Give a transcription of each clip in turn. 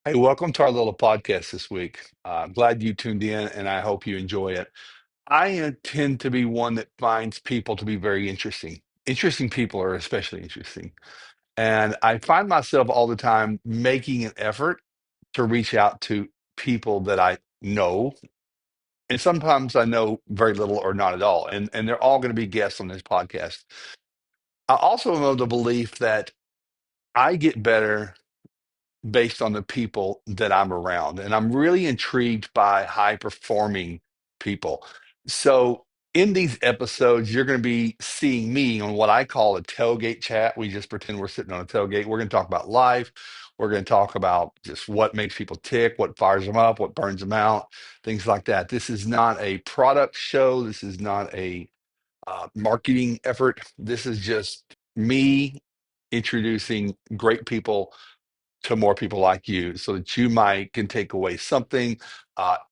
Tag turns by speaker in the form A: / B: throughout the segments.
A: Hey, welcome to our little podcast this week. I'm glad you tuned in and I hope you enjoy it. I tend to be one that finds people to be very interesting. Interesting people are especially interesting. And I find myself all the time making an effort to reach out to people that I know. And sometimes I know very little or not at all. And they're all going to be guests on this podcast. I also know the belief that I get better based on the people that I'm around. And I'm really intrigued by high performing people. So, in these episodes, you're going to be seeing me on what I call a tailgate chat. We just pretend we're sitting on a tailgate. We're going to talk about life. We're going to talk about just what makes people tick, what fires them up, what burns them out, things like that. This is not a product show. This is not a marketing effort. This is just me introducing great people to more people like you so that you might can take away something.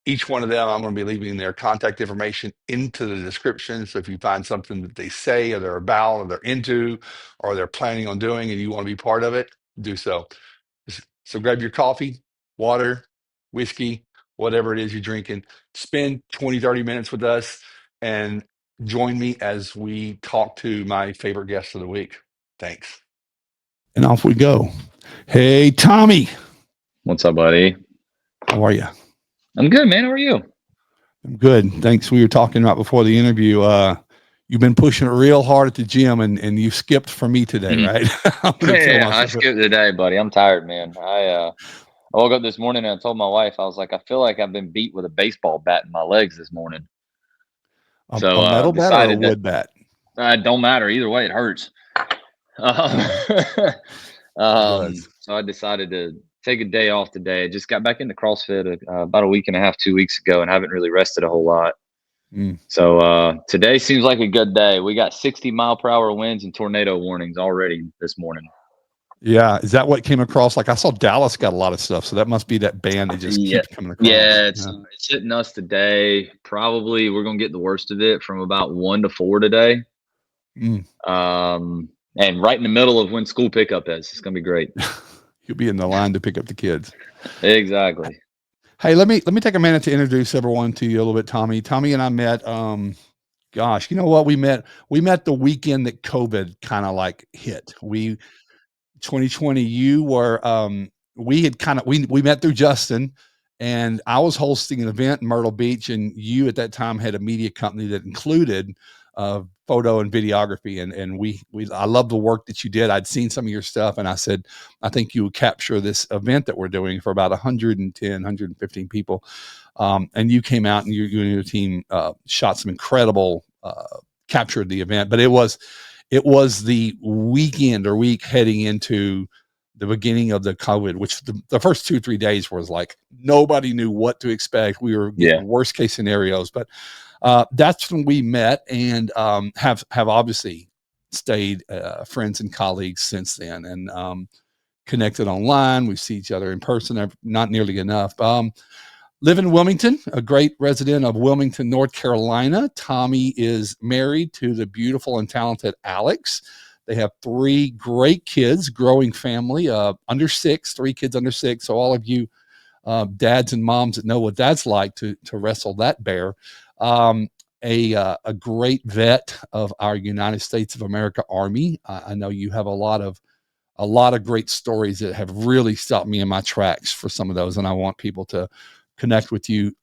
A: Each one of them, I'm going to be leaving their contact information into the description. So if you find something that they say or they're about or they're into or they're planning on doing and you want to be part of it, do so. So grab your coffee, water, whiskey, whatever it is you're drinking. Spend 20, 30 minutes with us and join me as we talk to my favorite guests of the week. Thanks.
B: And off we go. Hey, Tommy.
C: What's up, buddy?
B: How are you?
C: I'm good, man. How are you?
B: I'm good. Thanks. We were talking about before the interview. You've been pushing it real hard at the gym and you skipped for me today, right? I'm going to tell
C: Yeah, I
B: myself
C: skipped today, buddy. I'm tired, man. I woke up this morning and I told my wife, I was like, I feel like I've been beat with a baseball bat in my legs this morning. So
B: a metal bat or a
C: decided that
B: wood bat?
C: it don't matter either way, it hurts. Um,
B: It does.
C: so I decided to take a day off today. I just got back into CrossFit about a week and a half, 2 weeks ago, and haven't really rested a whole lot.
B: Mm.
C: So today seems like a good day. We got 60-mile-per-hour winds and tornado warnings already this morning.
B: Yeah. Is that what came across? Like I saw Dallas got a lot of stuff. So that must be that band that just
C: Yeah,
B: keeps coming across.
C: yeah, it's hitting us today. Probably we're gonna get the worst of it from about 1 to 4 today.
B: Mm.
C: And right in the middle of when school pickup is. It's gonna be great.
B: You'll be in the line to pick up the kids.
C: Exactly.
B: Hey, let me take a minute to introduce everyone to you a little bit, Tommy. Tommy and I met. Gosh, you know what? We met the weekend that COVID kind of like hit. 2020. You were we had kind of we met through Justin, and I was hosting an event in Myrtle Beach, and you at that time had a media company that included photo and videography, and we I love the work that you did. I'd seen some of your stuff, and I said I think you would capture this event that we're doing for about 110 115 people. And you came out and you and your team shot some incredible captured the event, but it was the weekend or week heading into the beginning of the COVID, which the first 2 3 days was like nobody knew what to expect. We were getting worst case scenarios, but that's when we met and have obviously stayed friends and colleagues since then, and connected online. We see each other in person, not nearly enough. Live in Wilmington, a great resident of Wilmington, North Carolina. Tommy is married to the beautiful and talented Alex. They have 3 great kids, growing family, under 6, 3 kids under 6. So all of you dads and moms that know what that's like to wrestle that bear. A great vet of our United States of America Army. I know you have a lot of great stories that have really stopped me in my tracks for some of those, and I want people to connect with you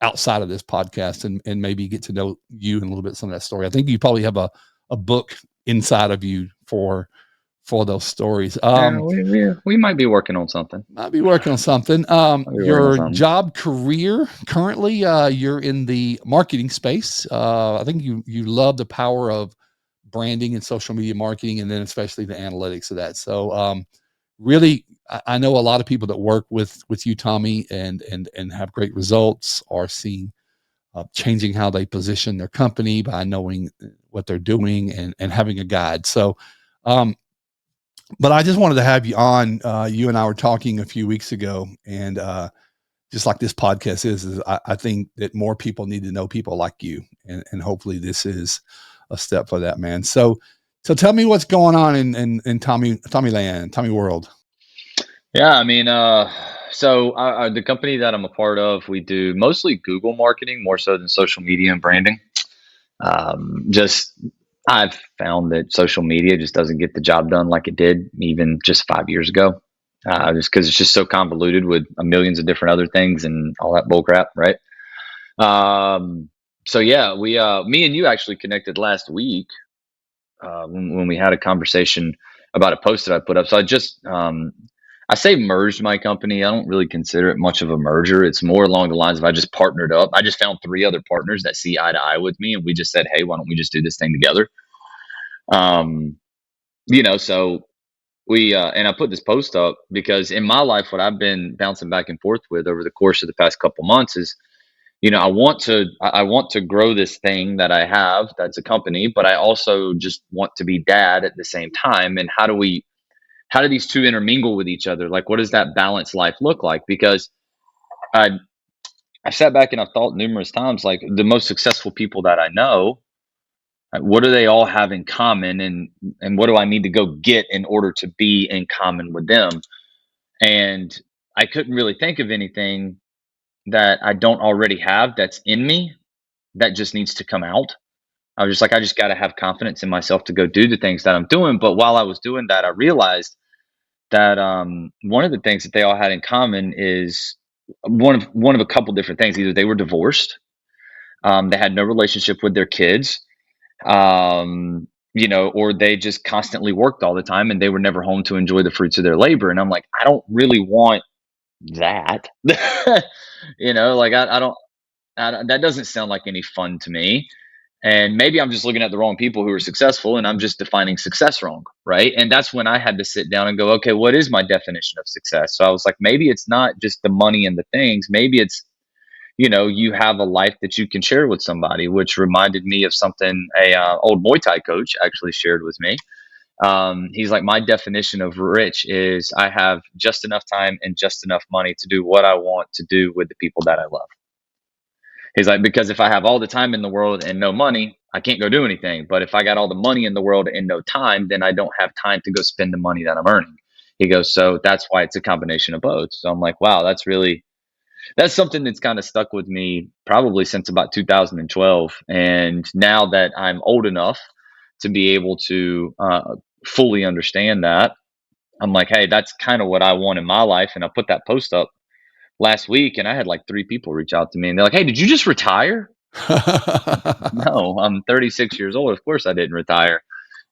B: outside of this podcast and maybe get to know you and a little bit some of that story. I think you probably have a book inside of you for those stories.
C: We might be working on something.
B: Might be working on something. Your job career currently, you're in the marketing space. I think you love the power of branding and social media marketing, and then especially the analytics of that. So really, I know a lot of people that work with you, Tommy, and have great results, are seeing changing how they position their company by knowing what they're doing and having a guide. So, but I just wanted to have you on. You and I were talking a few weeks ago, and just like this podcast is I think that more people need to know people like you, and hopefully this is a step for that, man. So tell me what's going on in Tommy Land, Tommy World.
C: Yeah, I mean, So the company that I'm a part of, we do mostly Google marketing more so than social media and branding. Just I've found that social media just doesn't get the job done like it did even just 5 years ago. Just because it's just so convoluted with millions of different other things and all that bull crap, right? So yeah, me and you actually connected last week when we had a conversation about a post that I put up. So I say merged my company. I don't really consider it much of a merger. It's more along the lines of I just partnered up. I just found 3 other partners that see eye to eye with me, and we just said, hey, why don't we just do this thing together? Um, so and I put this post up because in my life, what I've been bouncing back and forth with over the course of the past couple months is, I want to grow this thing that I have that's a company, but I also just want to be dad at the same time. And how do these two intermingle with each other? Like, what does that balanced life look like? Because I I sat back and I've thought numerous times, like the most successful people that I know, what do they all have in common, and what do I need to go get in order to be in common with them? And I couldn't really think of anything that I don't already have that's in me that just needs to come out. I was just like, I just got to have confidence in myself to go do the things that I'm doing. But while I was doing that, I realized that one of the things that they all had in common is one of a couple different things. Either they were divorced, they had no relationship with their kids, or they just constantly worked all the time and they were never home to enjoy the fruits of their labor. And I'm like, I don't really want that. Like that doesn't sound like any fun to me. And maybe I'm just looking at the wrong people who are successful and I'm just defining success wrong. Right. And that's when I had to sit down and go, okay, what is my definition of success? So I was like, maybe it's not just the money and the things. Maybe it's, you have a life that you can share with somebody, which reminded me of something a old Muay Thai coach actually shared with me. He's like, my definition of rich is I have just enough time and just enough money to do what I want to do with the people that I love. He's like, because if I have all the time in the world and no money, I can't go do anything. But if I got all the money in the world and no time, then I don't have time to go spend the money that I'm earning. He goes, so that's why it's a combination of both. So I'm like, wow, that's something that's kind of stuck with me probably since about 2012. And now that I'm old enough to be able to fully understand that, I'm like, hey, that's kind of what I want in my life. And I put that post up last week and I had like 3 people reach out to me and they're like, hey, did you just retire? No, I'm 36 years old. Of course I didn't retire.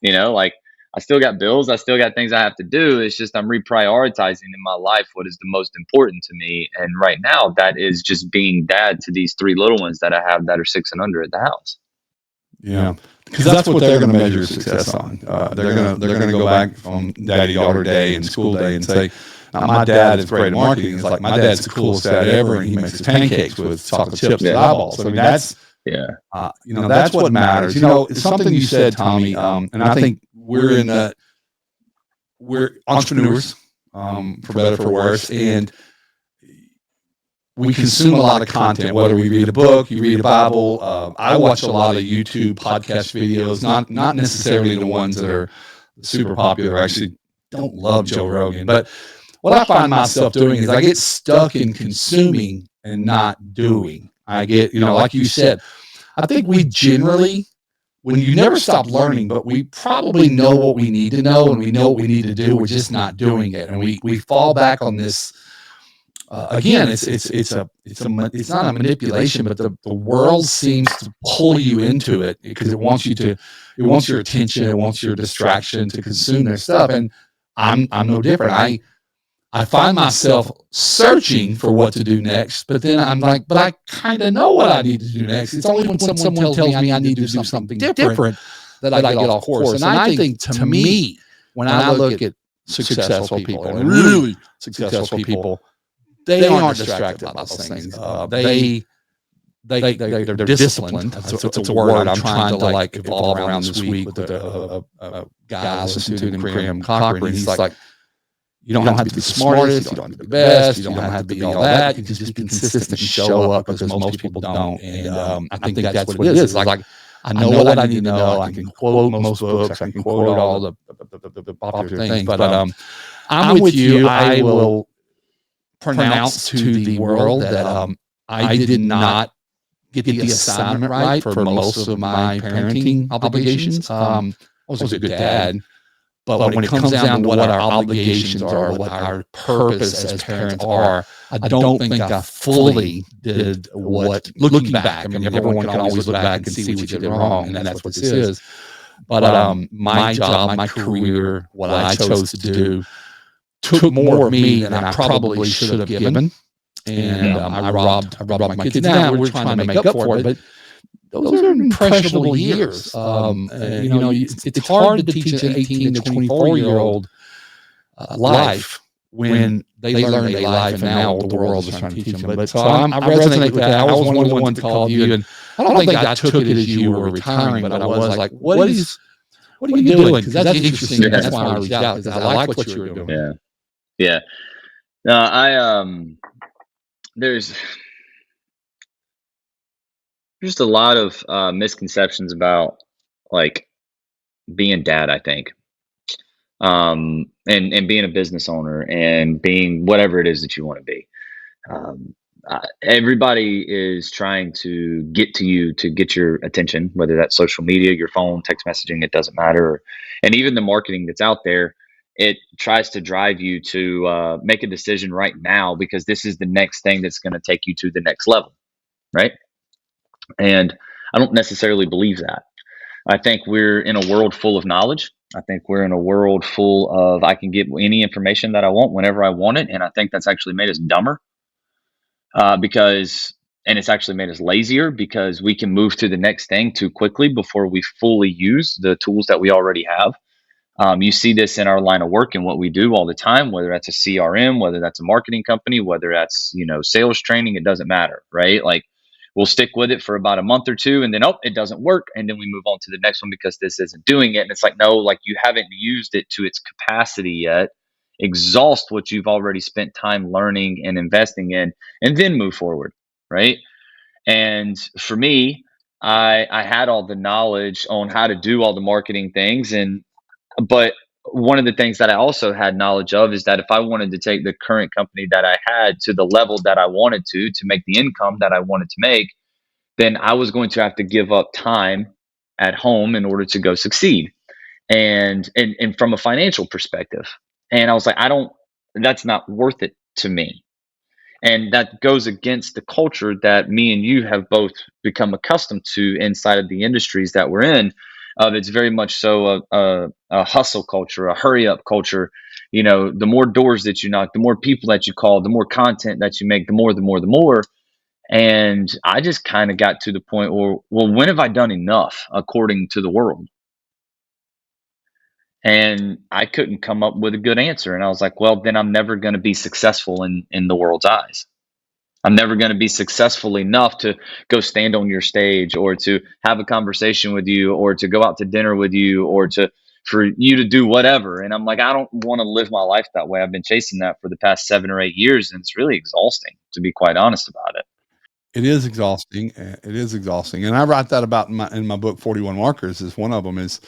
C: Like I still got bills. I still got things I have to do. It's just I'm reprioritizing in my life what is the most important to me. And right now, that is just being dad to these 3 little ones that I have that are 6 and under at the house.
B: Yeah, because that's what they're going to measure success on. They're going to go back on daddy daughter day and school day and say, now, my dad is great at marketing. It's like my dad's the coolest dad ever, and he makes his pancakes with chocolate chips and eyeballs. I mean, that's that's what matters. It's something you said, Tommy, and I think we're entrepreneurs, for better or for worse, and we consume a lot of content. Whether we read a book, you read a Bible. I watch a lot of YouTube podcast videos, not necessarily the ones that are super popular. I actually don't love Joe Rogan, but what I find myself doing is I get stuck in consuming and not doing. I get, like you said, I think we generally, when you never stop learning, but we probably know what we need to know and we know what we need to do. We're just not doing it. And we fall back on this. Again, it's not a manipulation, but the world seems to pull you into it because it wants your attention, it wants your distraction to consume their stuff. And I'm no different. I find myself searching for what to do next, but then I'm like, but I kind of know what I need to do next. It's only when someone tells me I need to do something different that I get off course. And I think to me, when I look at successful people and really successful people, they aren't distracted by those things. They're disciplined. It's a word I'm trying to like evolve around this week with a guy I listen to named Graham Cochran. He's like, you don't have to be the smartest, you don't have to be the best, you don't have to be all that. You can just be consistent and show up because most people don't. And I think that's what it is. Like, I know what I need to know. I can quote most books. I can quote all the popular things. But I'm with you. I will pronounce to the world that I did not get the assignment right for most of my parenting obligations. I was a good dad, but when it comes down to what our obligations are, what our purpose as parents are, I don't think I fully did what, looking back, I mean, everyone can always look back and see what you did wrong, and that's what this is. But my job, my career, what I chose to do took more of me than I probably should have given. And I robbed my kids. Now we're trying to make up for it, but those are impressionable years. It's hard to teach an 18 to 24-year-old life when they learn a life, and now the world is trying to teach them. But so I resonate with that. I was one of the ones that called you, and I don't think I took it as you were retiring, but I was like, what are you doing? Because that's interesting. And that's why I reached out, because I like what you were doing.
C: Yeah. No, there's just a lot of misconceptions about like being dad, I think, and being a business owner and being whatever it is that you want to be. Everybody is trying to get to you to get your attention, whether that's social media, your phone, text messaging, it doesn't matter. And even the marketing that's out there, it tries to drive you to make a decision right now, because this is the next thing that's going to take you to the next level, right? And I don't necessarily believe that. I think we're in a world full of knowledge. I think we're in a world full of, I can get any information that I want whenever I want it. And I think that's actually made us dumber, and it's actually made us lazier, because we can move to the next thing too quickly before we fully use the tools that we already have. You see this in our line of work and what we do all the time, whether that's a CRM, whether that's a marketing company, whether that's, sales training, it doesn't matter, right? Like, we'll stick with it for about a month or two, and then, it doesn't work. And then we move on to the next one because this isn't doing it. And it's like, no, like, you haven't used it to its capacity yet. Exhaust what you've already spent time learning and investing in, and then move forward, right? And for me, I had all the knowledge on how to do all the marketing things, but one of the things that I also had knowledge of is that if I wanted to take the current company that I had to the level that I wanted to make the income that I wanted to make, then I was going to have to give up time at home in order to go succeed. And from a financial perspective. And I was like, that's not worth it to me. And that goes against the culture that me and you have both become accustomed to inside of the industries that we're in. It's very much so a hustle culture, a hurry up culture. The more doors that you knock, the more people that you call, the more content that you make, the more. And I just kind of got to the point where, well, when have I done enough according to the world? And I couldn't come up with a good answer. And I was like, well, then I'm never going to be successful in the world's eyes. I'm never going to be successful enough to go stand on your stage, or to have a conversation with you, or to go out to dinner with you, or for you to do whatever. And I'm like, I don't want to live my life that way. I've been chasing that for the past 7 or 8 years, and it's really exhausting, to be quite honest about it.
B: It is exhausting. It is exhausting. And I write that about in my book, 41 Markers, is one of them is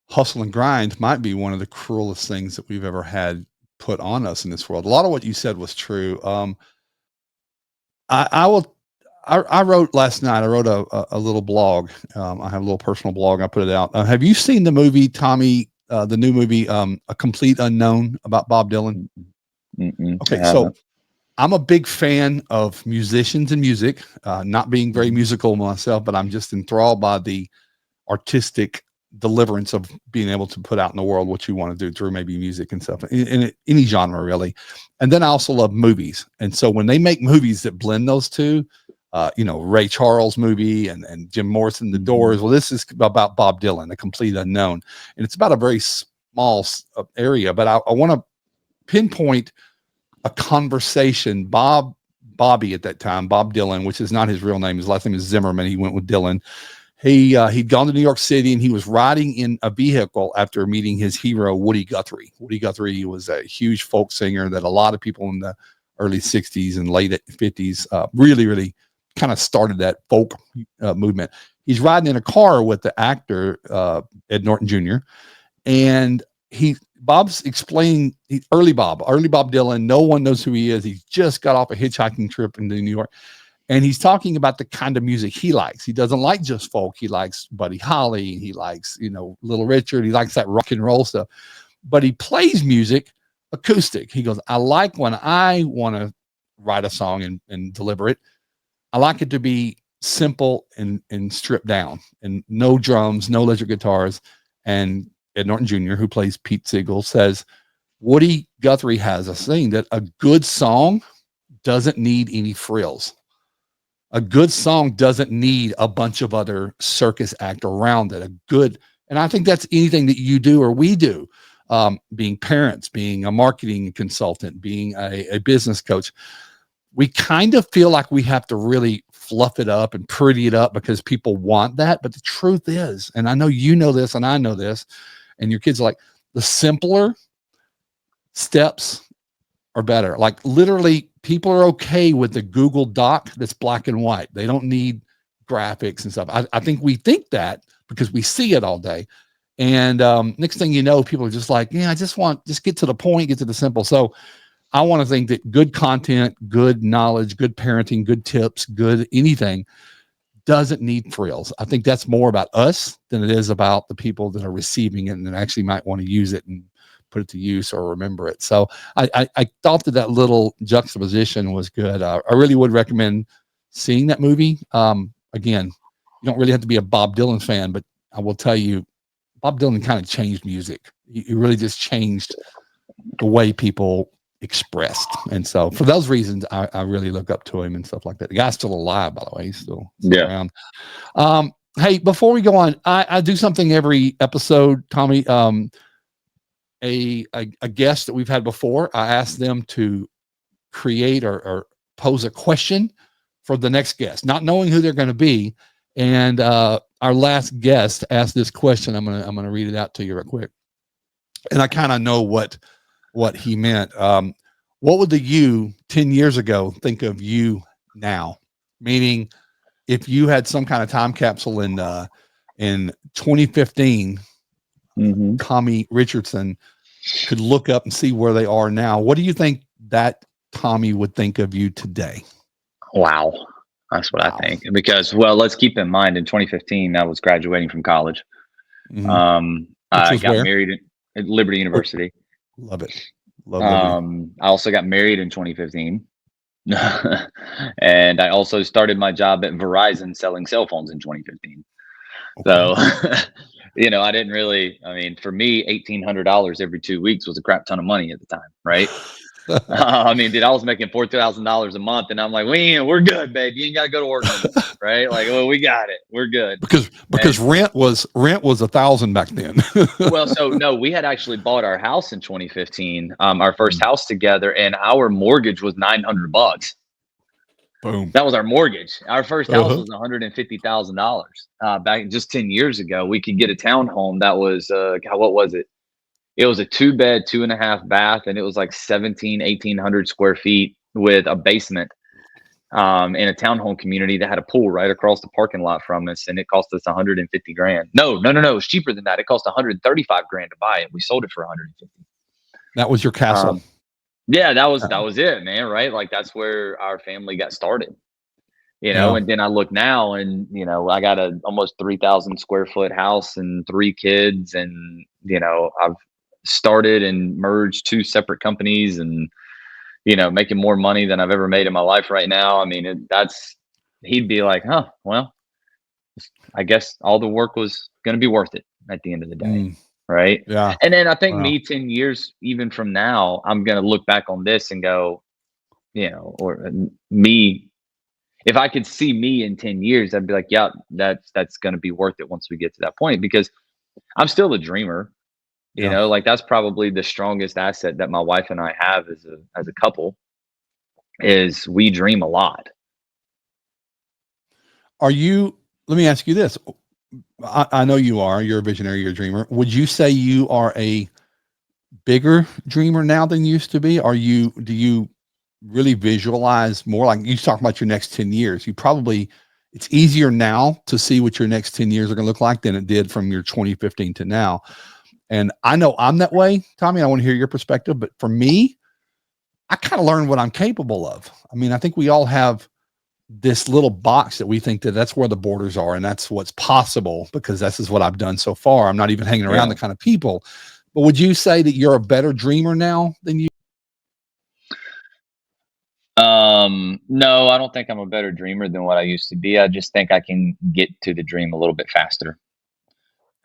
B: hustle and grind might be one of the cruelest things that we've ever had put on us in this world. A lot of what you said was true. I wrote last night, I wrote a little blog. I have a little personal blog. I put it out. Have you seen the movie, Tommy, the new movie, A Complete Unknown, about Bob Dylan? Okay. So I'm a big fan of musicians and music, not being very musical myself, but I'm just enthralled by the artistic deliverance of being able to put out in the world what you want to do through maybe music and stuff in any genre, really. And then I also love movies. And so when they make movies that blend those two, Ray Charles movie and Jim Morrison, The Doors. Well, this is about Bob Dylan, A Complete Unknown. And it's about a very small area, but I want to pinpoint a conversation. Bobby at that time, Bob Dylan, which is not his real name. His last name is Zimmerman. He went with Dylan. He'd gone to New York City, and he was riding in a vehicle after meeting his hero, Woody Guthrie. Woody Guthrie was a huge folk singer that a lot of people in the early 60s and late 50s really kind of started that folk movement. He's riding in a car with the actor Ed Norton Jr., and he Bob's explaining early Bob Dylan. No one knows who he is. He just got off a hitchhiking trip into New York. And he's talking about the kind of music he likes. He doesn't like just folk. He likes Buddy Holly. He likes, Little Richard. He likes that rock and roll stuff. But he plays music acoustic. He goes, I like when I want to write a song and deliver it. I like it to be simple and stripped down, and no drums, no electric guitars. And Ed Norton Jr., who plays Pete Siegel, says Woody Guthrie has a saying that a good song doesn't need any frills. A good song doesn't need a bunch of other circus act around it. And I think that's anything that you do or we do, being parents, being a marketing consultant, being a business coach. We kind of feel like we have to really fluff it up and pretty it up because people want that. But the truth is, and I know you know this and I know this, and your kids are like, the simpler steps are better. Like literally, people are okay with the Google Doc that's black and white. They don't need graphics and stuff. I think we think that because we see it all day. And next thing you know, people are just like, yeah, just get to the point, get to the simple. So I want to think that good content, good knowledge, good parenting, good tips, good anything doesn't need frills. I think that's more about us than it is about the people that are receiving it and that actually might want to use it and put it to use or remember it. So I thought that little juxtaposition was good. I really would recommend seeing that movie. Again, you don't really have to be a Bob Dylan fan, but I will tell you, Bob Dylan kind of changed music. He really just changed the way people expressed. And so for those reasons, I really look up to him and stuff like that. The guy's still alive, by the way. He's still around. Hey, before we go on, I do something every episode, Tommy. A guest that we've had before, I asked them to create or pose a question for the next guest, not knowing who they're going to be. And our last guest asked this question. I'm gonna read it out to you real quick. And I kind of know what he meant. What would the you 10 years ago think of you now? Meaning, if you had some kind of time capsule in 2015, Tommy Richardson could look up and see where they are now. What do you think that Tommy would think of you today?
C: Wow. That's what I think. Because, well, let's keep in mind in 2015, I was graduating from college. I got married at Liberty University.
B: Love it.
C: I also got married in 2015. And I also started my job at Verizon selling cell phones in 2015. Okay. So, I didn't really, for me, $1,800 every 2 weeks was a crap ton of money at the time. Right. I was making $4,000 a month and I'm like, we're good, babe. You ain't got to go to work anymore, right? Like, well, we got it. We're good.
B: Because rent was $1,000 back then.
C: Well, so no, we had actually bought our house in 2015, our first house together, and our mortgage was $900.
B: Boom.
C: That was our mortgage. Our first house was $150,000. Back just 10 years ago, we could get a townhome that was, what was it? It was a 2-bed, 2.5 bath, and it was like 1,800 square feet with a basement in a townhome community that had a pool right across the parking lot from us. And it cost us $150,000. No. It was cheaper than that. It cost $135,000 to buy it. We sold it for $150,000.
B: That was your castle.
C: Yeah, that was it, man. Right. Like that's where our family got started, and then I look now and, I got a almost 3,000 square foot house and 3 kids. And, I've started and merged 2 separate companies and, making more money than I've ever made in my life right now. He'd be like, well, I guess all the work was going to be worth it at the end of the day. Right.
B: Yeah.
C: And then I think me 10 years, even from now, I'm going to look back on this and go, or me, if I could see me in 10 years, I'd be like, yeah, that's going to be worth it once we get to that point, because I'm still a dreamer. Like that's probably the strongest asset that my wife and I have as a couple is we dream a lot.
B: Let me ask you this. I know you're a visionary, you're a dreamer. Would you say you are a bigger dreamer now than you used to be? Do you really visualize more? Like you talk about your next 10 years, it's easier now to see what your next 10 years are going to look like than it did from your 2015 to now. And I know I'm that way, Tommy. I want to hear your perspective, but for me, I kind of learned what I'm capable of. I mean, I think we all have this little box that we think that that's where the borders are and that's what's possible because this is what I've done so far. I'm not even hanging around
C: Yeah.
B: the kind of people. But would you say that you're a better dreamer now than you?
C: No, I don't think I'm a better dreamer than what I used to be. I just think I can get to the dream a little bit faster.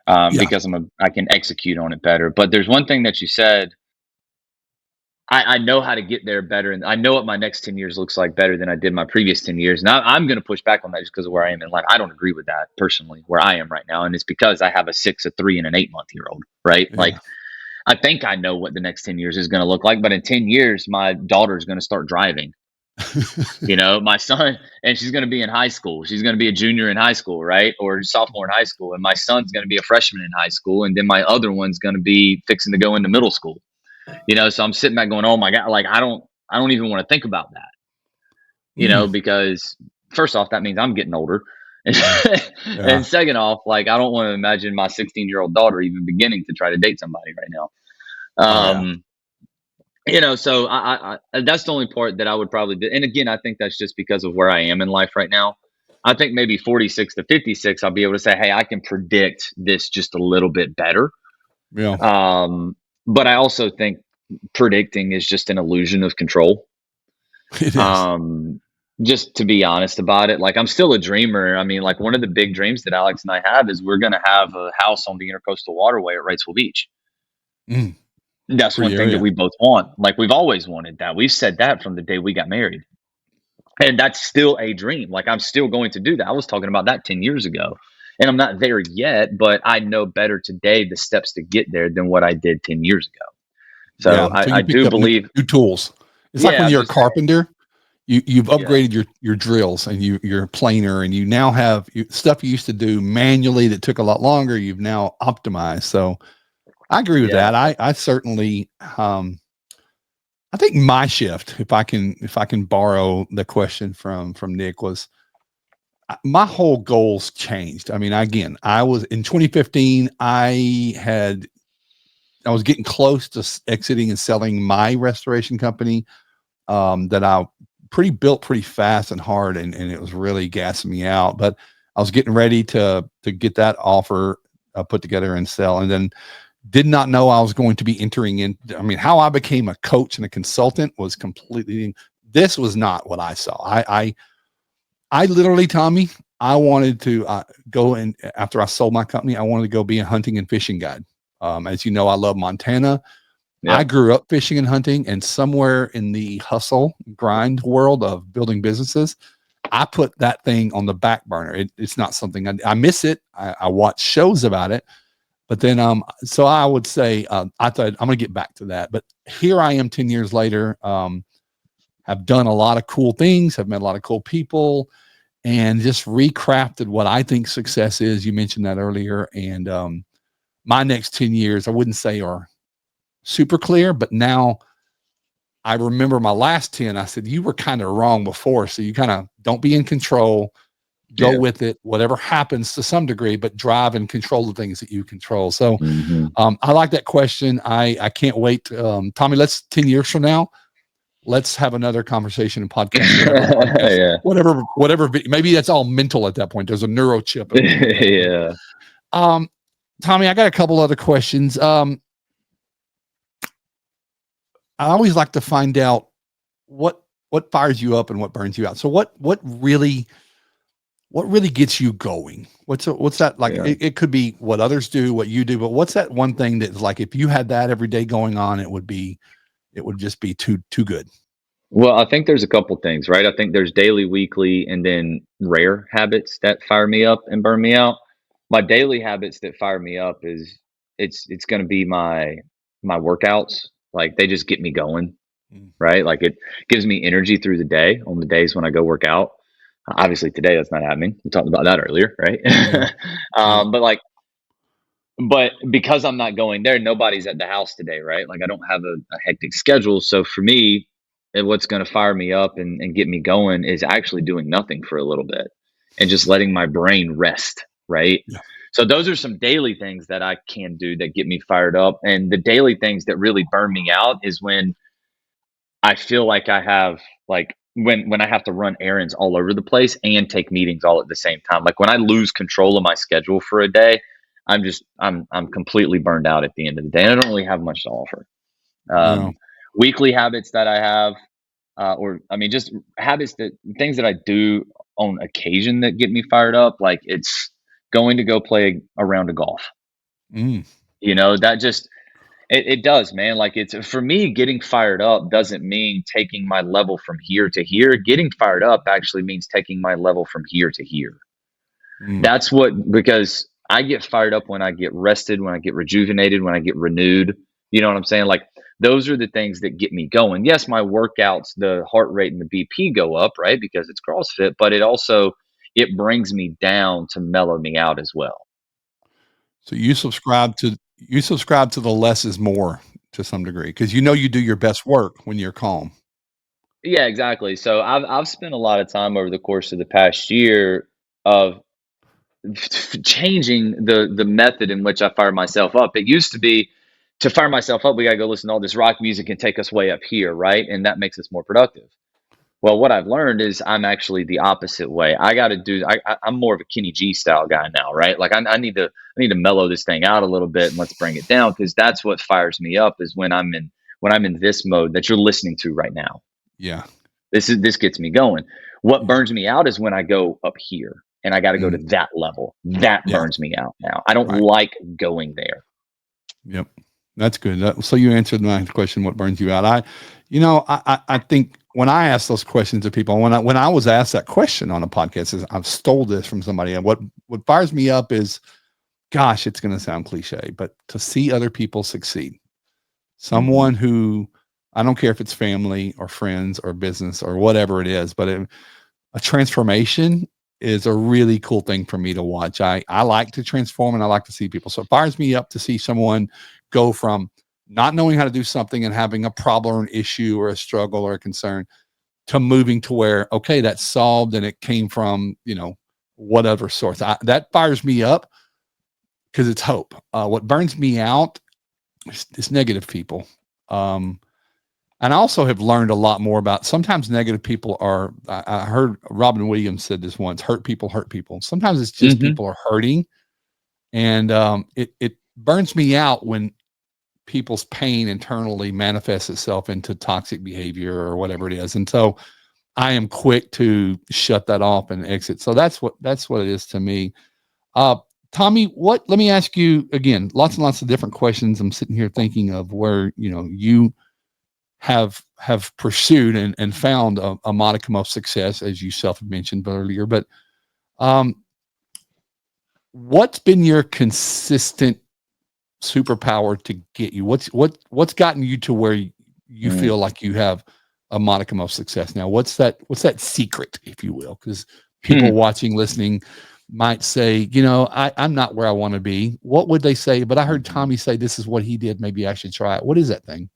B: Yeah.
C: Because I can execute on it better. But there's one thing that you said. I know how to get there better, and I know what my next 10 years looks like better than I did my previous 10 years. And I'm going to push back on that just because of where I am in life. I don't agree with that personally, where I am right now, and it's because I have a 6, a 3, and an 8-month-year-old. Right?
B: Yeah.
C: Like I think I know what the next 10 years is going to look like, but in 10 years, my daughter is going to start driving. My son, and she's going to be in high school. She's going to be a junior in high school, right? Or sophomore in high school. And my son's going to be a freshman in high school. And then my other one's going to be fixing to go into middle school. So I'm sitting back going, oh my God, like I don't even want to think about that, because first off, that means I'm getting older. And second off, like I don't want to imagine my 16-year-old daughter even beginning to try to date somebody right now. So I that's the only part that I would probably do. And again, I think that's just because of where I am in life right now. I think maybe 46 to 56, I'll be able to say, hey, I can predict this just a little bit better.
B: Yeah.
C: But I also think predicting is just an illusion of control.
B: It is.
C: Just to be honest about it, like I'm still a dreamer. I mean, like one of the big dreams that Alex and I have is we're going to have a house on the Intercoastal Waterway at Wrightsville Beach. That's
B: Pretty
C: one thing
B: area.
C: that we both want. Like we've always wanted that. We've said that from the day we got married. And that's still a dream. Like I'm still going to do that. I was talking about that 10 years ago. And I'm not there yet, but I know better today the steps to get there than what I did 10 years ago. So
B: Yeah. So
C: I
B: you picked
C: do
B: up
C: believe
B: new tools. It's like when
C: I'm
B: you're a
C: just
B: carpenter, you've
C: Yeah.
B: upgraded your drills and you're planer, and you now have stuff you used to do manually that took a lot longer. You've now optimized. So I agree with
C: Yeah.
B: that. I certainly, I think my shift, if I can borrow the question from Nick, was my whole goals changed. I mean, again, I was in 2015, I was getting close to exiting and selling my restoration company, that I built pretty fast and hard, and it was really gassing me out. But I was getting ready to get that offer put together and sell, and then did not know I was going to be entering in. I mean, how I became a coach and a consultant was completely. This was not what I saw. I literally, Tommy, I wanted to go, and after I sold my company, I wanted to go be a hunting and fishing guide. As you know, I love Montana.
C: Yeah.
B: I grew up fishing and hunting, and somewhere in the hustle grind world of building businesses, I put that thing on the back burner. It's not something I miss it. I watch shows about it, but then, so I would say, I thought I'm going to get back to that, but here I am 10 years later, have done a lot of cool things, have met a lot of cool people, and just recrafted what I think success is. You mentioned that earlier. And, my next 10 years, I wouldn't say are super clear, but now I remember my last 10, I said, you were kind of wrong before. So you kind of don't be in control, go with it, whatever happens to some degree, but drive and control the things that you control. So, I like that question. I can't wait. Tommy, let's 10 years from now, let's have another conversation and podcast, whatever, maybe that's all mental at that point. There's a neurochip.
C: Yeah.
B: Tommy, I got a couple other questions. I always like to find out what fires you up and what burns you out. So what really gets you going? What's that like?
C: Yeah.
B: It could be what others do, what you do, but what's that one thing that's like, if you had that every day going on, it would just be too good.
C: Well, I think there's a couple things, right? I think there's daily, weekly, and then rare habits that fire me up and burn me out. My daily habits that fire me up is it's going to be my workouts. Like they just get me going, right? Like it gives me energy through the day on the days when I go work out. Obviously today that's not happening. We talked about that earlier, right?
B: Yeah.
C: But because I'm not going there, nobody's at the house today, right? Like I don't have a hectic schedule. So for me, what's going to fire me up and get me going is actually doing nothing for a little bit and just letting my brain rest, right?
B: Yeah.
C: So those are some daily things that I can do that get me fired up. And the daily things that really burn me out is when I feel like I have like when I have to run errands all over the place and take meetings all at the same time. Like when I lose control of my schedule for a day, I'm completely burned out at the end of the day. And I don't really have much to offer.
B: Yeah.
C: Weekly habits that I have, or I mean, just habits that things that I do on occasion that get me fired up. Like it's going to go play a round of golf.
B: Mm.
C: That just it does, man. Like it's for me, getting fired up doesn't mean taking my level from here to here. Getting fired up actually means taking my level from here to here.
B: Mm.
C: That's because I get fired up when I get rested, when I get rejuvenated, when I get renewed. You know what I'm saying? Like those are the things that get me going. Yes, my workouts, the heart rate and the BP go up, right? Because it's CrossFit, but it brings me down to mellow me out as well.
B: So you subscribe to the less is more to some degree because you do your best work when you're calm.
C: Yeah, exactly. So I've spent a lot of time over the course of the past year of changing the method in which I fire myself up. It used to be to fire myself up, we gotta go listen to all this rock music and take us way up here, right? And that makes us more productive. Well, what I've learned is I'm actually the opposite way. I got to do. I'm more of a Kenny G style guy now, right? Like I need to mellow this thing out a little bit and let's bring it down because that's what fires me up is when I'm in this mode that you're listening to right now.
B: Yeah.
C: This gets me going. What
B: Yeah.
C: burns me out is when I go up here and I got to go to that level. That
B: Yeah.
C: burns me out now. I don't
B: Right.
C: like going there.
B: Yep. That's good. So you answered my question, what burns you out? I think when I ask those questions to people, when I was asked that question on a podcast, is I've stole this from somebody. And what fires me up is, gosh, it's going to sound cliche, but to see other people succeed. Someone who, I don't care if it's family or friends or business or whatever it is, but a transformation is a really cool thing for me to watch. I like to transform and I like to see people. So it fires me up to see someone go from not knowing how to do something and having a problem or an issue or a struggle or a concern to moving to where, okay, that's solved and it came from, whatever source. That fires me up because it's hope. What burns me out is negative people. And I also have learned a lot more about sometimes negative people are, I heard Robin Williams said this once, hurt people hurt people. Sometimes it's just people are hurting. And it burns me out when people's pain internally manifests itself into toxic behavior or whatever it is. And so I am quick to shut that off and exit. So that's what it is to me. Tommy, let me ask you again, lots and lots of different questions. I'm sitting here thinking of where, you have pursued and found a modicum of success, as you self-mentioned earlier. But what's been your consistent superpower to get you? What's gotten you to where you feel like you have a modicum of success now? What's that secret, if you will? Because people watching, listening might say, I'm not where I want to be. What would they say? But I heard Tommy say this is what he did. Maybe I should try it. What is that thing?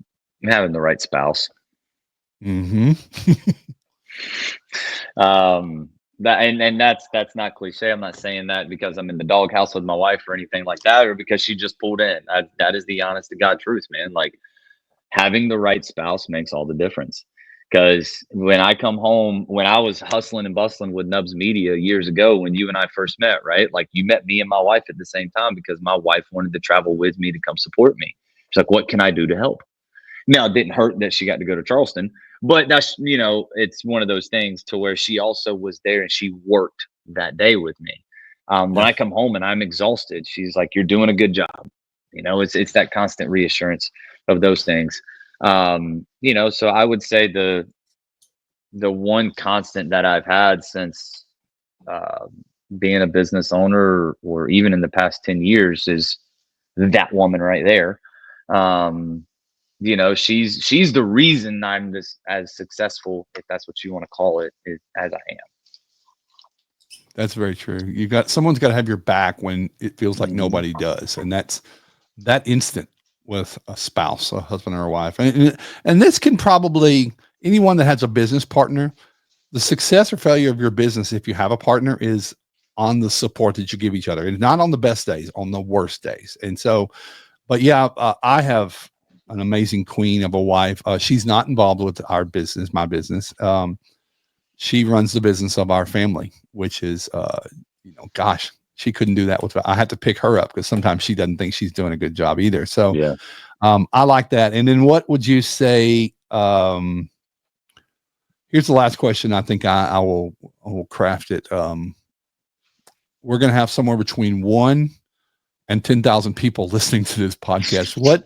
C: Having the right spouse.
B: Mm-hmm.
C: That's not cliche. I'm not saying that because I'm in the doghouse with my wife or anything like that, or because she just pulled in. That is the honest to God truth, man. Like having the right spouse makes all the difference. Because when I come home, when I was hustling and bustling with Nubs Media years ago, when you and I first met, right? Like you met me and my wife at the same time because my wife wanted to travel with me to come support me. She's like, what can I do to help? Now, it didn't hurt that she got to go to Charleston, but that's, it's one of those things to where she also was there and she worked that day with me. When I come home and I'm exhausted, she's like, you're doing a good job. It's that constant reassurance of those things. So I would say the one constant that I've had since being a business owner or even in the past 10 years is that woman right there. She's the reason I'm this as successful, if that's what you want to call it, as I am.
B: That's very true. Someone's got to have your back when it feels like nobody does. And that's that instant with a spouse, a husband or a wife. And this can probably, anyone that has a business partner, the success or failure of your business, if you have a partner, is on the support that you give each other, and not on the best days, on the worst days. And so, but yeah, I have an amazing queen of a wife. She's not involved with our business, my business. She runs the business of our family, which is, gosh, she couldn't do that I have to pick her up because sometimes she doesn't think she's doing a good job either. So
C: Yeah.
B: I like that. And then what would you say? Here's the last question. I think I will craft it. We're going to have somewhere between 1 and 10,000 people listening to this podcast. What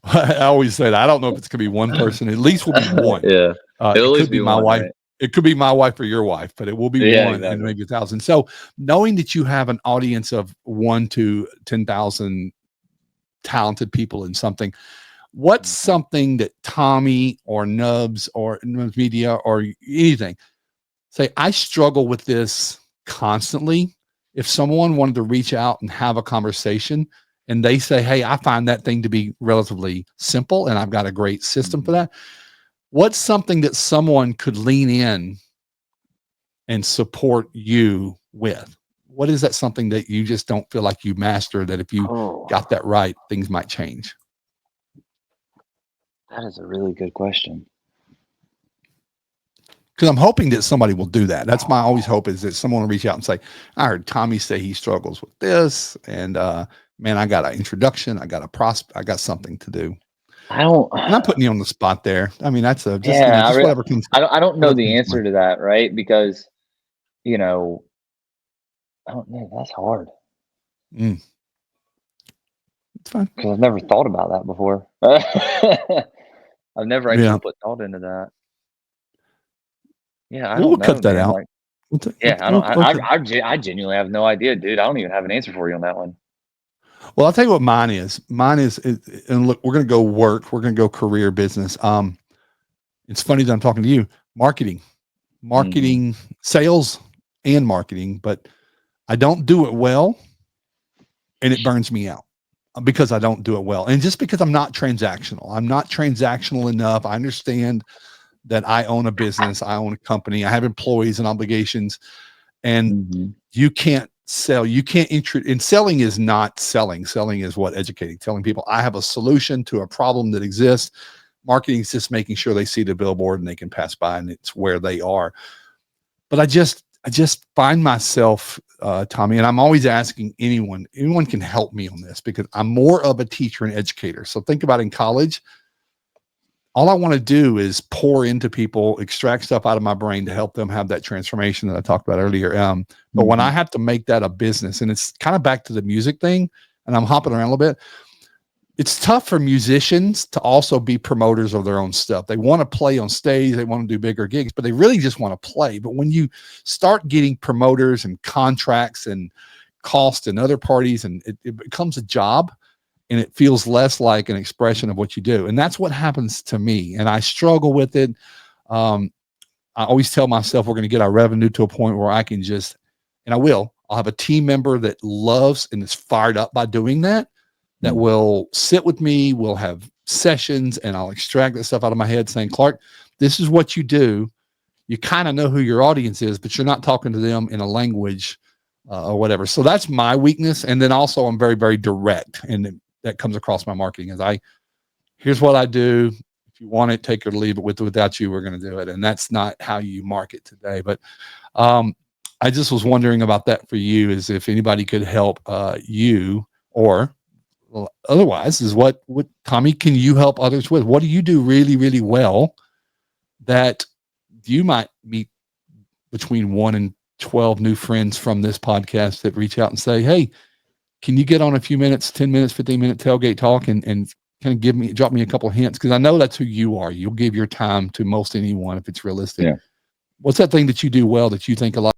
B: I always say that I don't know if it's going to be one person. At least will be one.
C: Yeah. It'll
B: It
C: always
B: could be
C: be
B: my
C: one,
B: wife.
C: right?
B: It could be my wife or your wife, but it will be
C: Yeah,
B: one and
C: exactly.
B: maybe 1,000. So knowing that you have an audience of 1 to 10,000 talented people in something, what's something that Tommy or Nubs or Nubs Media or anything say, I struggle with this constantly. If someone wanted to reach out and have a conversation and they say, hey, I find that thing to be relatively simple and I've got a great system for that. What's something that someone could lean in and support you with? What is that something that you just don't feel like you master, that if you got that right, things might change?
C: That is a really good question.
B: Because I'm hoping that somebody will do that. That's my always hope, is that someone will reach out and say, I heard Tommy say he struggles with this. And man, I got an introduction. I got a prospect. I got something to do. And I'm putting you on the spot there. I mean, that's just whatever comes.
C: I don't know the answer to that, right? Because, I don't know. That's hard.
B: It's fine.
C: Because I've never thought about that before. I've never actually put thought into that. Yeah, I don't know.
B: We'll cut that out.
C: I genuinely have no idea, dude. I don't even have an answer for you on that one.
B: Well, I'll tell you what mine is. And look, we're going to go work. We're going to go career business. It's funny that I'm talking to you. Marketing, sales and marketing, but I don't do it well. And it burns me out because I don't do it well. And just because I'm not transactional enough. I understand that I own a business. I own a company. I have employees and obligations, and you can't sell. You can't and selling is not selling. Selling is what? Educating, telling people I have a solution to a problem that exists. Marketing is just making sure they see the billboard and they can pass by and it's where they are. But I just find myself, Tommy, and I'm always asking anyone can help me on this, because I'm more of a teacher and educator. So think about in college, all I want to do is pour into people, extract stuff out of my brain to help them have that transformation that I talked about earlier. But when I have to make that a business, and it's kind of back to the music thing, and I'm hopping around a little bit, it's tough for musicians to also be promoters of their own stuff. They want to play on stage, they want to do bigger gigs, but they really just want to play. But when you start getting promoters and contracts and cost and other parties, and it becomes a job, and it feels less like an expression of what you do. And that's what happens to me. And I struggle with it. I always tell myself we're going to get our revenue to a point where I can just, and I'll have a team member that loves and is fired up by doing that will sit with me. We'll have sessions and I'll extract that stuff out of my head saying, Clark, this is what you do. You kind of know who your audience is, but you're not talking to them in a language or whatever. So that's my weakness. And then also I'm very, very direct. And that comes across my marketing as here's what I do. If you want it, take it or leave it. Without you, we're going to do it. And that's not how you market today. But I just was wondering about that for you, is if anybody could help you, or otherwise is what Tommy, can you help others with? What do you do really, really well that you might meet between 1 and 12 new friends from this podcast that reach out and say, hey, can you get on a few minutes, 10 minutes, 15-minute tailgate talk and kind of drop me a couple of hints? Because I know that's who you are. You'll give your time to most anyone if it's realistic. Yeah. What's that thing that you do well that you think a lot?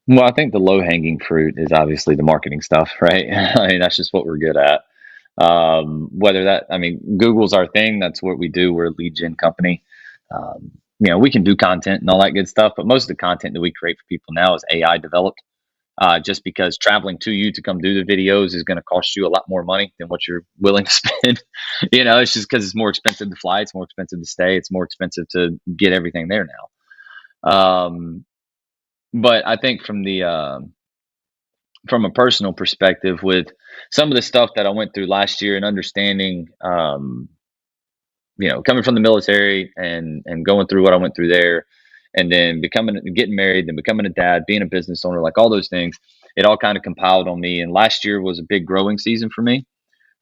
C: Well, I think the low-hanging fruit is obviously the marketing stuff, right? I mean, that's just what we're good at. Google's our thing. That's what we do. We're a lead gen company. We can do content and all that good stuff, but most of the content that we create for people now is AI developed. Just because traveling to you to come do the videos is going to cost you a lot more money than what you're willing to spend. It's just because it's more expensive to fly. It's more expensive to stay. It's more expensive to get everything there now. But I think from a personal perspective, with some of the stuff that I went through last year and understanding, coming from the military and going through what I went through there, and then getting married, then becoming a dad, being a business owner, like all those things, it all kind of compiled on me. And last year was a big growing season for me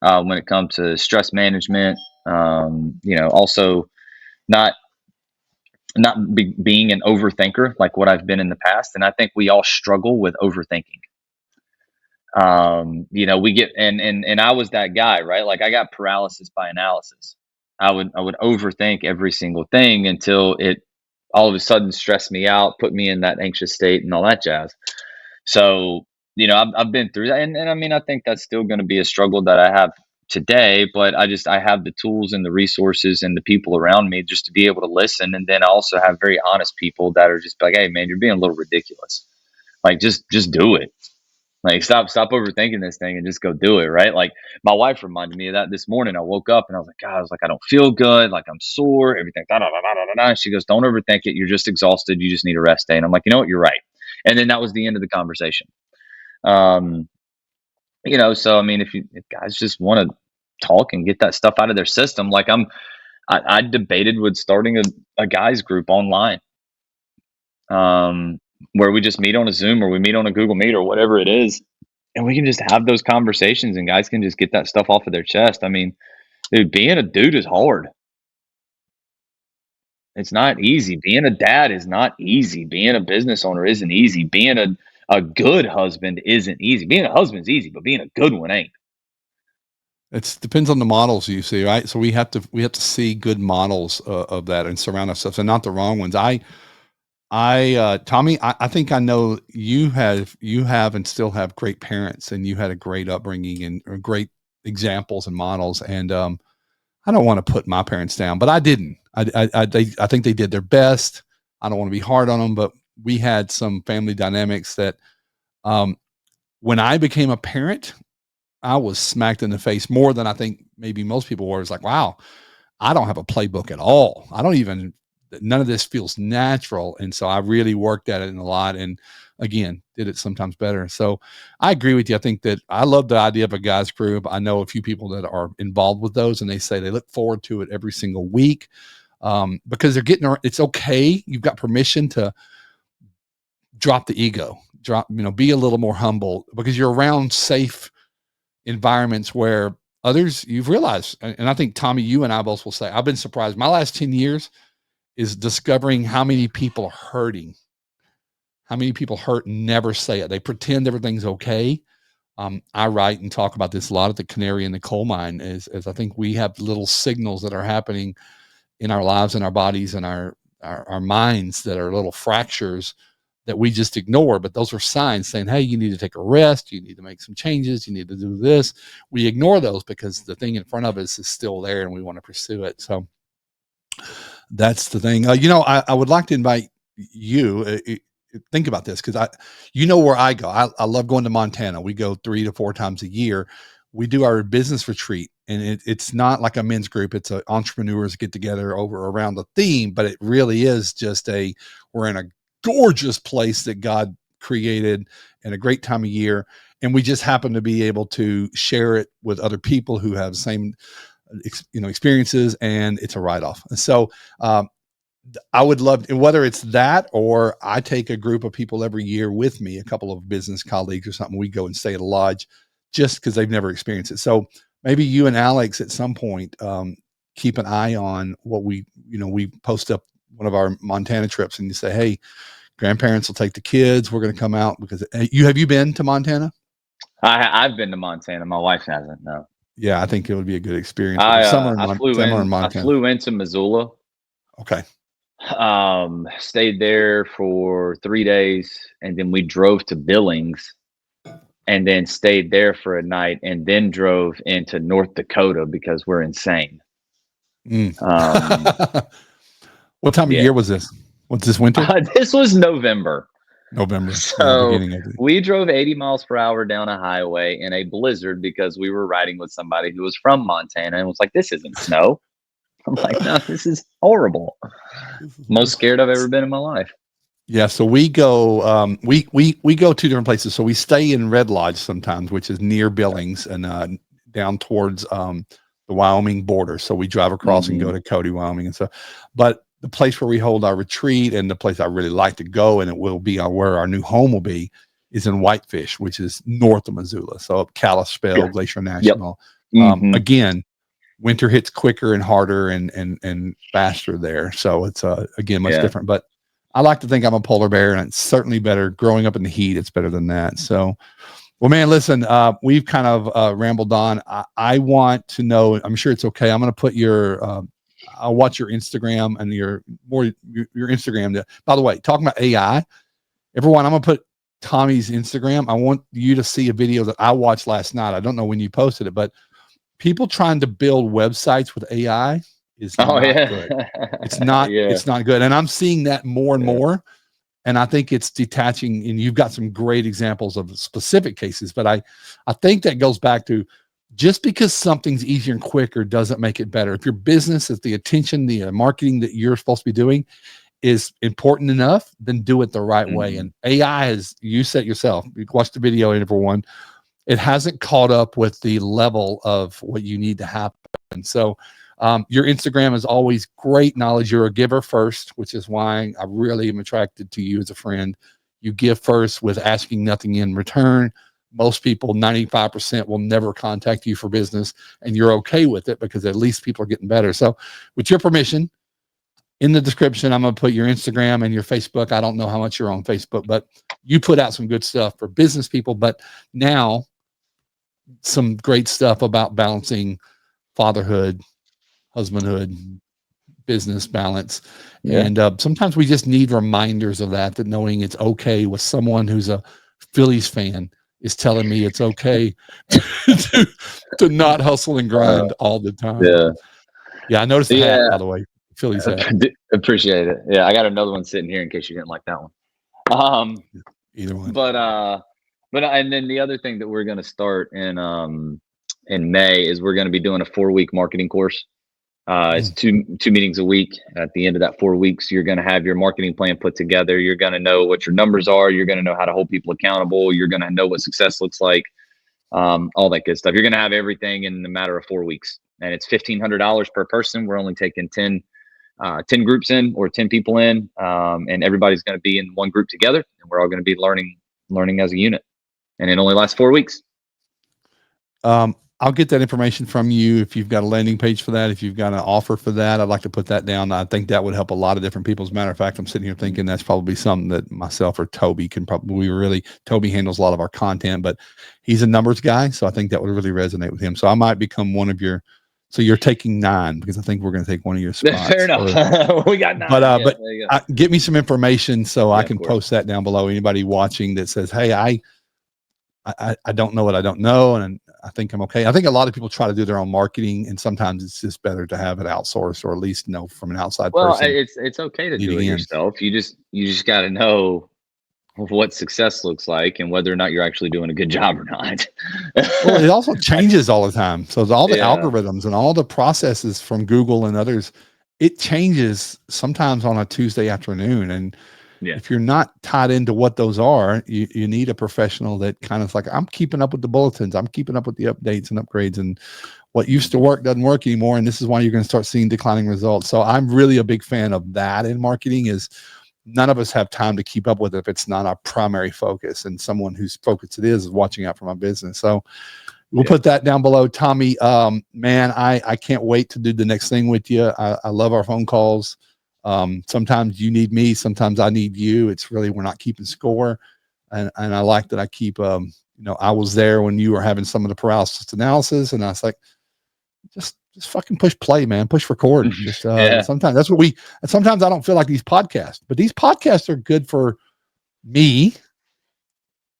C: when it comes to stress management. Also not being an overthinker like what I've been in the past, and I think we all struggle with overthinking. We get and I was that guy, right? Like I got paralysis by analysis. I would overthink every single thing until it all of a sudden stressed me out, put me in that anxious state and all that jazz. So, I've been through that, and I mean, I think that's still going to be a struggle that I have today, but I have the tools and the resources and the people around me just to be able to listen. And then I also have very honest people that are just like, hey man, you're being a little ridiculous. Like just do it. Like stop overthinking this thing and just go do it, right? Like my wife reminded me of that this morning. I woke up and I was like, God, I was like, I don't feel good, like I'm sore, everything. Da, da, da, da, da, da. She goes, don't overthink it. You're just exhausted. You just need a rest day. And I'm like, you know what? You're right. And then that was the end of the conversation. Um, so I mean, if guys just want to talk and get that stuff out of their system, like I debated with starting a guys group online, where we just meet on a Zoom or we meet on a Google Meet or whatever it is, and we can just have those conversations and guys can just get that stuff off of their chest. I mean, dude, being a dude is hard. It's not easy. Being a dad is not easy. Being a business owner isn't easy. Being a good husband isn't easy. Being a husband's easy, but being a good one ain't.
B: It depends on the models you see, right? So we have to see good models of that and surround ourselves, and not the wrong ones. Tommy, I think I know you have and still have great parents, and you had a great upbringing and great examples and models. And I don't want to put my parents down, but I didn't. I think they did their best. I don't want to be hard on them, but we had some family dynamics that, when I became a parent, I was smacked in the face more than I think maybe most people were. It's like, wow, I don't have a playbook at all. None of this feels natural. And so I really worked at it a lot, and again, did it sometimes better. So I agree with you. I think that I love the idea of a guys group. I know a few people that are involved with those, and they say they look forward to it every single week, because it's okay. You've got permission to drop the ego, be a little more humble, because you're around safe environments where others you've realized. And I think, Tommy, you and I both will say, I've been surprised. My last 10 years is discovering how many people are hurting, how many people hurt and never say it. They pretend everything's okay. I write and talk about this a lot at the Canary in the Coal Mine, as I think we have little signals that are happening in our lives and our bodies and our minds that are little fractures that we just ignore. But those are signs saying, hey, you need to take a rest. You need to make some changes. You need to do this. We ignore those because the thing in front of us is still there and we want to pursue it. So that's the thing. I would like to invite you, think about this, because where I go. I love going to Montana. We go 3 to 4 times a year. We do our business retreat, and it's not like a men's group. It's a entrepreneurs get together over around the theme, but it really is just we're in a gorgeous place that God created and a great time of year. And we just happen to be able to share it with other people who have the same, experiences, and it's a write-off. And so, I would love, whether it's that or I take a group of people every year with me, a couple of business colleagues or something. We go and stay at a lodge just because they've never experienced it. So maybe you and Alex at some point, keep an eye on what we post up one of our Montana trips, and you say, hey, grandparents will take the kids. We're going to come out because have you been to Montana?
C: I've been to Montana. My wife hasn't. No.
B: Yeah, I think it would be a good experience.
C: I flew into Missoula.
B: Okay.
C: Stayed there for 3 days, and then we drove to Billings, and then stayed there for a night, and then drove into North Dakota because we're insane.
B: What time of year was this? Was this winter?
C: This was November.
B: So
C: we drove 80 miles per hour down a highway in a blizzard because we were riding with somebody who was from Montana and was like, this isn't snow. I'm like, no, this is horrible. Most scared I've ever been in my life.
B: Yeah, so we go we go two different places. So we stay in Red Lodge sometimes, which is near Billings and down towards the Wyoming border. So we drive across and go to Cody, Wyoming, and so. But the place where we hold our retreat and the place I really like to go, and it will be where our new home will be, is in Whitefish, which is north of Missoula. So up Kalispell, Glacier National. Again, winter hits quicker and harder and faster there. So it's again much different. But I like to think I'm a polar bear, and it's certainly better growing up in the heat. It's better than that. So, well, man, listen, we've kind of rambled on. I want to know, I'm sure it's okay. I'm going to put I'll watch your Instagram and your Instagram. By the way, talking about AI, everyone, I'm going to put Tommy's Instagram. I want you to see a video that I watched last night. I don't know when you posted it, but people trying to build websites with AI is not good. It's not, it's not good. And I'm seeing that more and more. And I think it's detaching, and you've got some great examples of specific cases, but I think that goes back to just because something's easier and quicker doesn't make it better. If your business is the attention, the marketing that you're supposed to be doing is important enough, then do it the right way. And AI, is, you said yourself, you watch the video, everyone, it hasn't caught up with the level of what you need to happen. So your Instagram is always great knowledge. You're a giver first, which is why I really am attracted to you as a friend. You give first with asking nothing in return. Most people, 95%, will never contact you for business, and you're okay with it because at least people are getting better. So with your permission, in the description, I'm going to put your Instagram and your Facebook. I don't know how much you're on Facebook, but you put out some good stuff for business people, but now some great stuff about balancing fatherhood, husbandhood, business balance. And sometimes we just need reminders of that knowing it's okay with someone who's a Phillies fan is telling me it's okay to not hustle and grind all the time. Yeah. I noticed the hat, by the way. Phillies hat.
C: Appreciate it. Yeah. I got another one sitting here in case you didn't like that one.
B: Either one.
C: But and then the other thing that we're going to start in May is we're going to be doing a 4-week marketing course. It's two meetings a week. At the end of that 4 weeks, you're going to have your marketing plan put together. You're going to know what your numbers are. You're going to know how to hold people accountable. You're going to know what success looks like, all that good stuff. You're going to have everything in a matter of 4 weeks. And it's $1,500 per person. We're only taking 10 groups in, or 10 people in, and everybody's going to be in one group together, and we're all going to be learning as a unit. And it only lasts 4 weeks.
B: I'll get that information from you. If you've got a landing page for that, if you've got an offer for that, I'd like to put that down. I think that would help a lot of different people. As a matter of fact, I'm sitting here thinking that's probably something that myself or Toby can probably Toby handles a lot of our content, but he's a numbers guy. So I think that would really resonate with him. So I might become one of your, so you're taking 9 because I think we're going to take one of your spots.
C: Fair enough. We got 9.
B: But get me some information so I can post that down below. Anybody watching that says, hey, I don't know what I don't know, and I think I'm okay. I think a lot of people try to do their own marketing, and sometimes it's just better to have it outsourced, or at least know from an outside person.
C: Well, it's okay to do it yourself. You just got to know what success looks like and whether or not you're actually doing a good job or not.
B: Well, it also changes all the time. So all the algorithms and all the processes from Google and others, it changes sometimes on a Tuesday afternoon. And if you're not tied into what those are, you need a professional that kind of like, I'm keeping up with the bulletins. I'm keeping up with the updates and upgrades, and what used to work doesn't work anymore. And this is why you're going to start seeing declining results. So I'm really a big fan of that in marketing. Is none of us have time to keep up with it if it's not our primary focus, and someone whose focus it is watching out for my business. So we'll put that down below. Tommy, man, I can't wait to do the next thing with you. I love our phone calls. Sometimes you need me, sometimes I need you. It's really, we're not keeping score. And I like that I keep, I was there when you were having some of the paralysis analysis, and I was like, just fucking push play, man. Push record. Just sometimes that's what sometimes I don't feel like these podcasts, but these podcasts are good for me.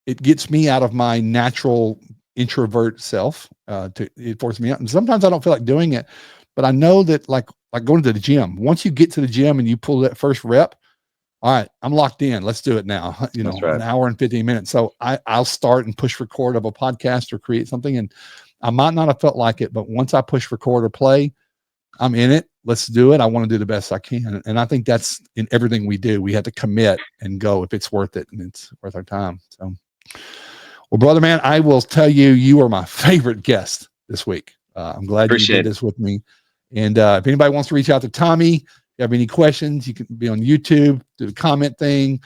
B: It gets me out of my natural introvert self. It forces me out. And sometimes I don't feel like doing it, but I know that like going to the gym, once you get to the gym and you pull that first rep, all right, I'm locked in. Let's do it now. An hour and 15 minutes. So I'll start and push record of a podcast or create something. And I might not have felt like it, but once I push record or play, I'm in it. let's do it. I want to do the best I can. And I think that's in everything we do. We have to commit and go if it's worth it and it's worth our time. So, well, brother, man, I will tell you, you are my favorite guest this week. I'm glad you did this with me. And if anybody wants to reach out to Tommy, if you have any questions, you can be on YouTube, do the comment thing.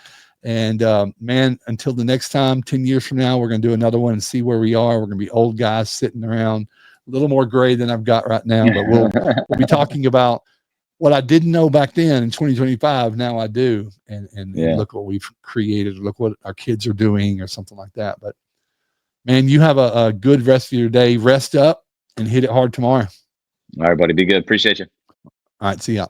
B: And man, until the next time, 10 years from now, we're going to do another one and see where we are. We're going to be old guys sitting around, a little more gray than I've got right now, but we'll be talking about what I didn't know back then in 2025. Now I do. And look what we've created. Look what our kids are doing or something like that. But man, you have a good rest of your day. Rest up and hit it hard tomorrow.
C: All right, buddy. Be good. Appreciate you.
B: All right. See ya.